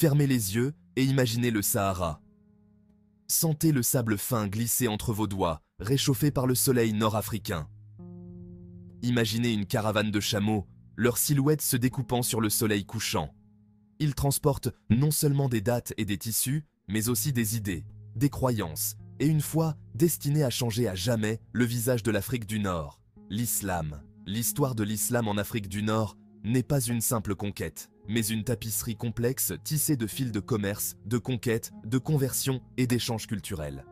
Fermez les yeux et imaginez le Sahara. Sentez le sable fin glisser entre vos doigts, réchauffé par le soleil nord-africain. Imaginez une caravane de chameaux, leurs silhouettes se découpant sur le soleil couchant. Ils transportent non seulement des dattes et des tissus, mais aussi des idées, des croyances, et une foi destinée à changer à jamais le visage de l'Afrique du Nord. L'islam. L'histoire de l'islam en Afrique du Nord n'est pas une simple conquête, mais une tapisserie complexe tissée de fils de commerce, de conquête, de conversion et d'échanges culturels.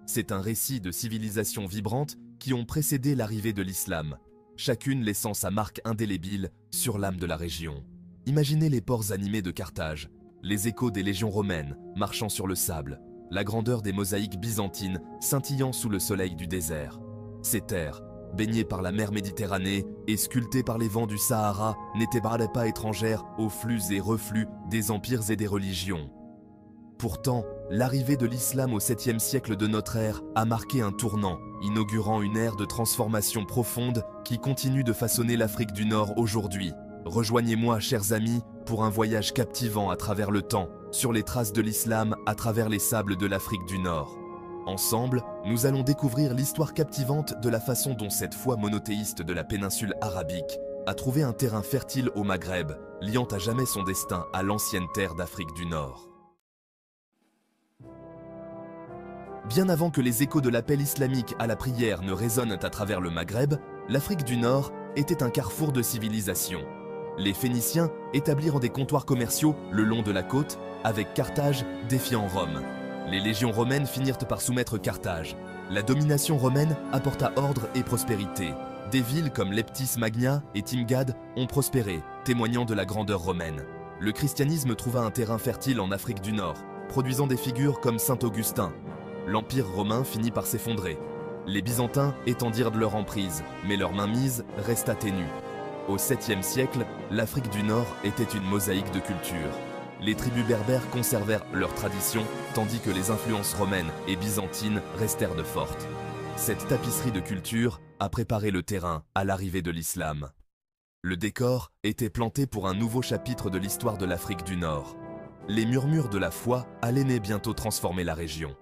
C'est un récit de civilisations vibrantes qui ont précédé l'arrivée de l'islam, chacune laissant sa marque indélébile sur l'âme de la région. Imaginez les ports animés de Carthage, les échos des légions romaines marchant sur le sable, la grandeur des mosaïques byzantines scintillant sous le soleil du désert. Ces terres, baignées par la mer Méditerranée et sculptées par les vents du Sahara, n'étaient pas étrangères aux flux et reflux des empires et des religions. Pourtant, l'arrivée de l'islam au 7e siècle de notre ère a marqué un tournant, inaugurant une ère de transformation profonde qui continue de façonner l'Afrique du Nord aujourd'hui. Rejoignez-moi, chers amis, pour un voyage captivant à travers le temps, sur les traces de l'islam à travers les sables de l'Afrique du Nord. Ensemble, nous allons découvrir l'histoire captivante de la façon dont cette foi monothéiste de la péninsule arabique a trouvé un terrain fertile au Maghreb, liant à jamais son destin à l'ancienne terre d'Afrique du Nord. Bien avant que les échos de l'appel islamique à la prière ne résonnent à travers le Maghreb, l'Afrique du Nord était un carrefour de civilisation. Les Phéniciens établirent des comptoirs commerciaux le long de la côte, avec Carthage défiant Rome. Les légions romaines finirent par soumettre Carthage. La domination romaine apporta ordre et prospérité. Des villes comme Leptis Magna et Timgad ont prospéré, témoignant de la grandeur romaine. Le christianisme trouva un terrain fertile en Afrique du Nord, produisant des figures comme saint Augustin. L'Empire romain finit par s'effondrer. Les Byzantins étendirent de leur emprise, mais leur mainmise resta ténue. Au 7e siècle, l'Afrique du Nord était une mosaïque de cultures. Les tribus berbères conservèrent leurs traditions, tandis que les influences romaines et byzantines restèrent de fortes. Cette tapisserie de culture a préparé le terrain à l'arrivée de l'islam. Le décor était planté pour un nouveau chapitre de l'histoire de l'Afrique du Nord. Les murmures de la foi allaient bientôt transformer la région.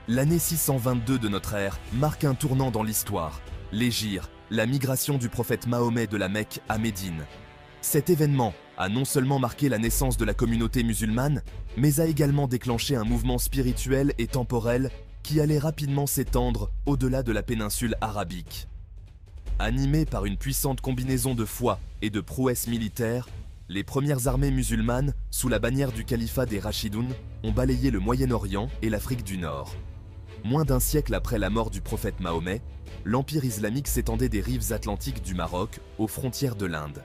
L'année 622 de notre ère marque un tournant dans l'histoire. L'hégire, la migration du prophète Mahomet de la Mecque à Médine. Cet événement a non seulement marqué la naissance de la communauté musulmane, mais a également déclenché un mouvement spirituel et temporel qui allait rapidement s'étendre au-delà de la péninsule arabique. Animés par une puissante combinaison de foi et de prouesses militaires, les premières armées musulmanes, sous la bannière du califat des Rachidoun, ont balayé le Moyen-Orient et l'Afrique du Nord. Moins d'un siècle après la mort du prophète Mahomet, l'empire islamique s'étendait des rives atlantiques du Maroc aux frontières de l'Inde.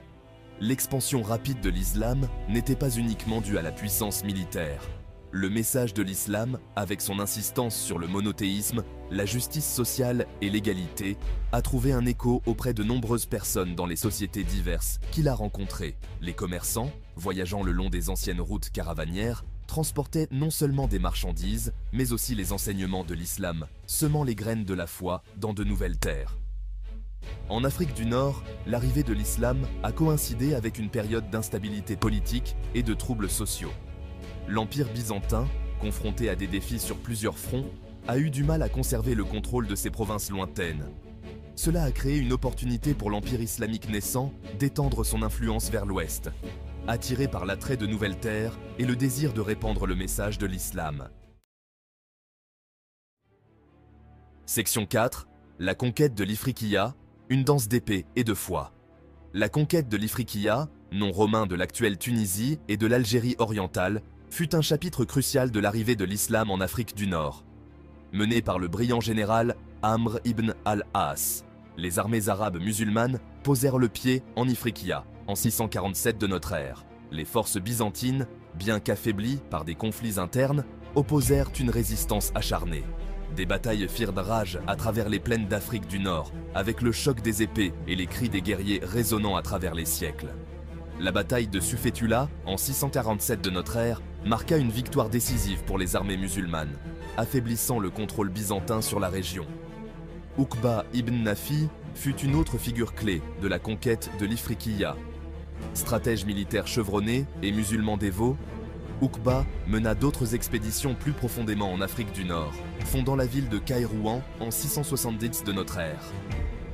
L'expansion rapide de l'islam n'était pas uniquement due à la puissance militaire. Le message de l'islam, avec son insistance sur le monothéisme, la justice sociale et l'égalité, a trouvé un écho auprès de nombreuses personnes dans les sociétés diverses qu'il a rencontrées. Les commerçants, voyageant le long des anciennes routes caravanières, transportaient non seulement des marchandises, mais aussi les enseignements de l'islam, semant les graines de la foi dans de nouvelles terres. En Afrique du Nord, l'arrivée de l'islam a coïncidé avec une période d'instabilité politique et de troubles sociaux. L'Empire byzantin, confronté à des défis sur plusieurs fronts, a eu du mal à conserver le contrôle de ses provinces lointaines. Cela a créé une opportunité pour l'Empire islamique naissant d'étendre son influence vers l'Ouest, attiré par l'attrait de nouvelles terres et le désir de répandre le message de l'islam. Section 4. La conquête de l'Ifriqiya, une danse d'épée et de foi. La conquête de l'Ifriqiya, nom romain de l'actuelle Tunisie et de l'Algérie orientale, fut un chapitre crucial de l'arrivée de l'islam en Afrique du Nord. Mené par le brillant général Amr ibn al-As, les armées arabes musulmanes posèrent le pied en Ifriqiya en 647 de notre ère. Les forces byzantines, bien qu'affaiblies par des conflits internes, opposèrent une résistance acharnée. Des batailles firent rage à travers les plaines d'Afrique du Nord, avec le choc des épées et les cris des guerriers résonnant à travers les siècles. La bataille de Sufetula, en 647 de notre ère, marqua une victoire décisive pour les armées musulmanes, affaiblissant le contrôle byzantin sur la région. Uqba ibn Nafi fut une autre figure clé de la conquête de l'Ifriqiya. Stratège militaire chevronné et musulman dévot, Uqba mena d'autres expéditions plus profondément en Afrique du Nord, fondant la ville de Kairouan en 670 de notre ère.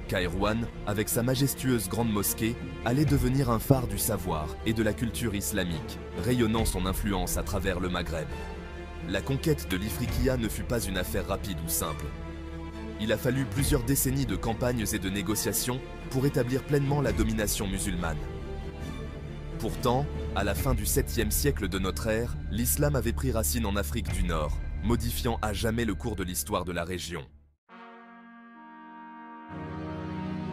Kairouan, avec sa majestueuse grande mosquée, allait devenir un phare du savoir et de la culture islamique, rayonnant son influence à travers le Maghreb. La conquête de l'Ifriqiya ne fut pas une affaire rapide ou simple. Il a fallu plusieurs décennies de campagnes et de négociations pour établir pleinement la domination musulmane. Pourtant, à la fin du 7e siècle de notre ère, l'islam avait pris racine en Afrique du Nord, modifiant à jamais le cours de l'histoire de la région.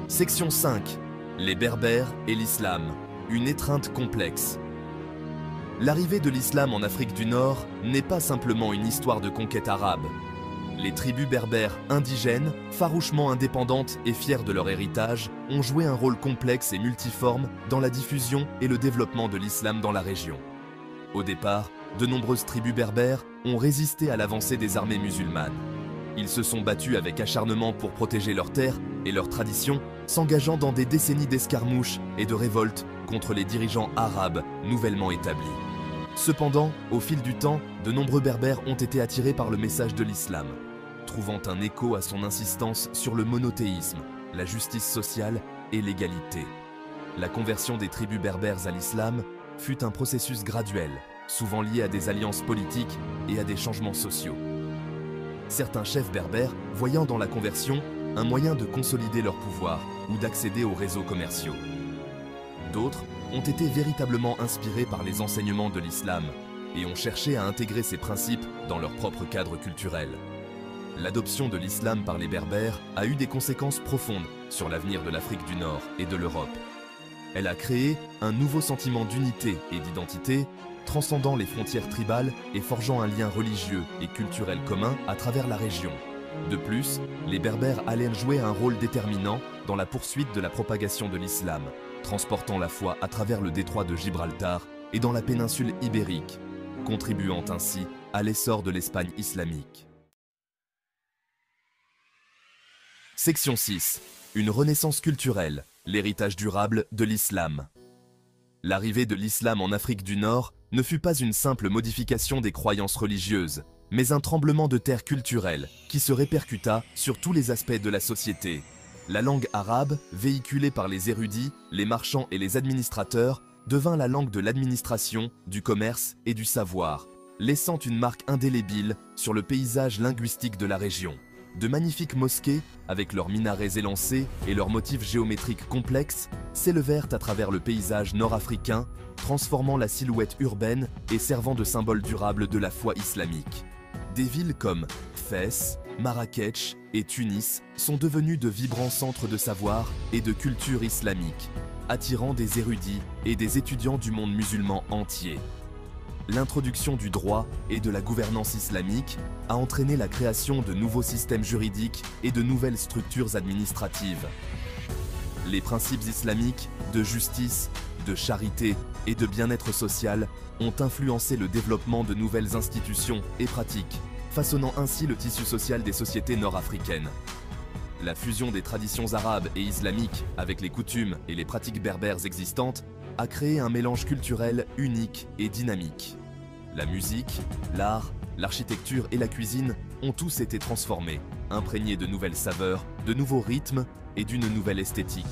Section 5. Les Berbères et l'islam. Une étreinte complexe. L'arrivée de l'islam en Afrique du Nord n'est pas simplement une histoire de conquête arabe. Les tribus berbères indigènes, farouchement indépendantes et fières de leur héritage, ont joué un rôle complexe et multiforme dans la diffusion et le développement de l'islam dans la région. Au départ, de nombreuses tribus berbères ont résisté à l'avancée des armées musulmanes. Ils se sont battus avec acharnement pour protéger leurs terres et leurs traditions, s'engageant dans des décennies d'escarmouches et de révoltes contre les dirigeants arabes nouvellement établis. Cependant, au fil du temps, de nombreux berbères ont été attirés par le message de l'islam, trouvant un écho à son insistance sur le monothéisme, la justice sociale et l'égalité. La conversion des tribus berbères à l'islam fut un processus graduel, souvent lié à des alliances politiques et à des changements sociaux. Certains chefs berbères voyant dans la conversion un moyen de consolider leur pouvoir ou d'accéder aux réseaux commerciaux. D'autres ont été véritablement inspirés par les enseignements de l'islam et ont cherché à intégrer ces principes dans leur propre cadre culturel. L'adoption de l'islam par les Berbères a eu des conséquences profondes sur l'avenir de l'Afrique du Nord et de l'Europe. Elle a créé un nouveau sentiment d'unité et d'identité, transcendant les frontières tribales et forgeant un lien religieux et culturel commun à travers la région. De plus, les Berbères allaient jouer un rôle déterminant dans la poursuite de la propagation de l'islam, transportant la foi à travers le détroit de Gibraltar et dans la péninsule ibérique, contribuant ainsi à l'essor de l'Espagne islamique. Section 6. Une renaissance culturelle, l'héritage durable de l'islam. L'arrivée de l'islam en Afrique du Nord ne fut pas une simple modification des croyances religieuses, mais un tremblement de terre culturel qui se répercuta sur tous les aspects de la société. La langue arabe, véhiculée par les érudits, les marchands et les administrateurs, devint la langue de l'administration, du commerce et du savoir, laissant une marque indélébile sur le paysage linguistique de la région. De magnifiques mosquées, avec leurs minarets élancés et leurs motifs géométriques complexes, s'élevèrent à travers le paysage nord-africain, transformant la silhouette urbaine et servant de symbole durable de la foi islamique. Des villes comme Fès, Marrakech et Tunis sont devenues de vibrants centres de savoir et de culture islamique, attirant des érudits et des étudiants du monde musulman entier. L'introduction du droit et de la gouvernance islamique a entraîné la création de nouveaux systèmes juridiques et de nouvelles structures administratives. Les principes islamiques de justice, de charité et de bien-être social ont influencé le développement de nouvelles institutions et pratiques, façonnant ainsi le tissu social des sociétés nord-africaines. La fusion des traditions arabes et islamiques avec les coutumes et les pratiques berbères existantes a créé un mélange culturel unique et dynamique. La musique, l'art, l'architecture et la cuisine ont tous été transformés, imprégnés de nouvelles saveurs, de nouveaux rythmes et d'une nouvelle esthétique.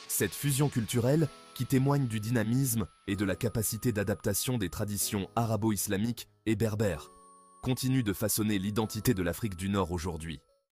Cette fusion culturelle, qui témoigne du dynamisme et de la capacité d'adaptation des traditions arabo-islamiques et berbères, continue de façonner l'identité de l'Afrique du Nord aujourd'hui.